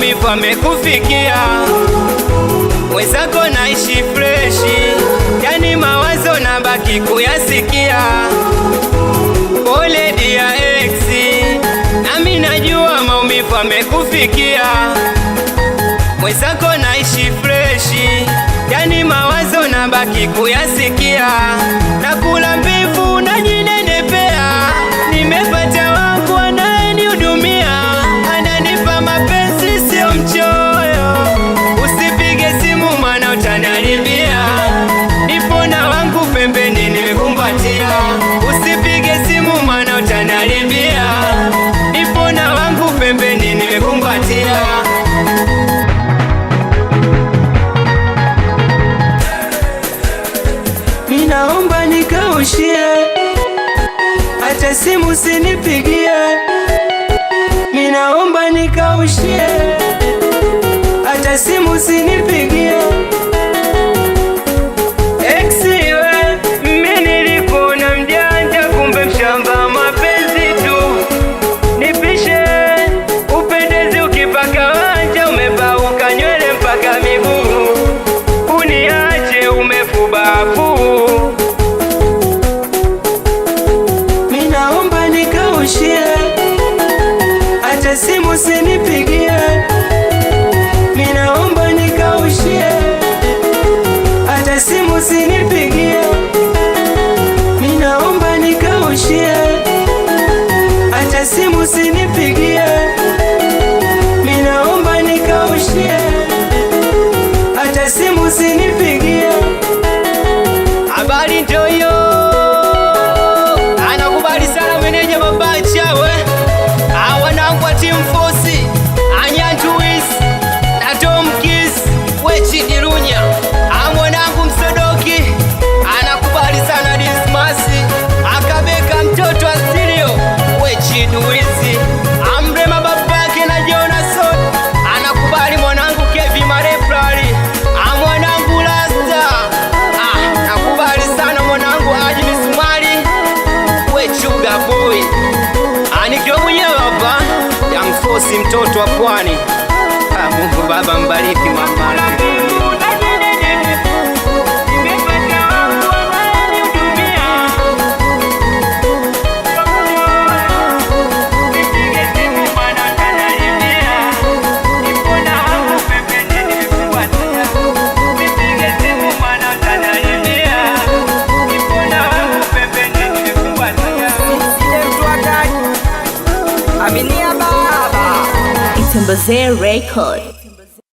maumivu amekufikia, mwenzako naishi freshi, yani mawazo nabaki kuyasikia. Pole dia ex, nami najua maumivu amekufikia, mwenzako naishi freshi, yani mawazo nabaki kuyasikia. Nakula mbivu najinenepea, nimepata wangu anayenihudumia, ananipa mapenzi sio mchoyo. Usipige simu maana utaniharibia, nipo na wangu pembeni nimekumbatia. Usipige simu maana utaniharibia, nipo na wangu pembeni nimekumbatia. Minaomba nikaushie, hata simu sinipigie. Minaomba nikaushie, hata simu sinipigie. Exiwe, mimi nilikuona mjanja, kumbe mshamba mapenzi tu. Nipishe, upendezi ukipaka wanja, umebauka nywele mpaka miguu. Uniache umefubafu, minaomba nikaushie, hata simu sinipigie. Minaomba nikaushie, hata simu sinipigie. Minaomba nikaushie, hata simu sinipigie. Minaomba nikaushie, hata simu sinipigie. Habari ndio hiyo, anakubali sana meneja Mabacha we. Wanangu wa Team Force, Anyantuis na Tom Kiss we Chidirunya. Mwanangu Msodoki anakubali sana Dismasi, Akabeka mtoto wa stereo we Chiduizi. Amrema babake na Jonason anakubali mwanangu Kevi Mareplari. Mwanangu Lasta nakubali sana mwanangu Haji Misumari we Chuga Boy. Nikiwa mwenyewe hapa Young Force mtoto wa pwani. Mungu Baba mbariki mama. Itembeze Record.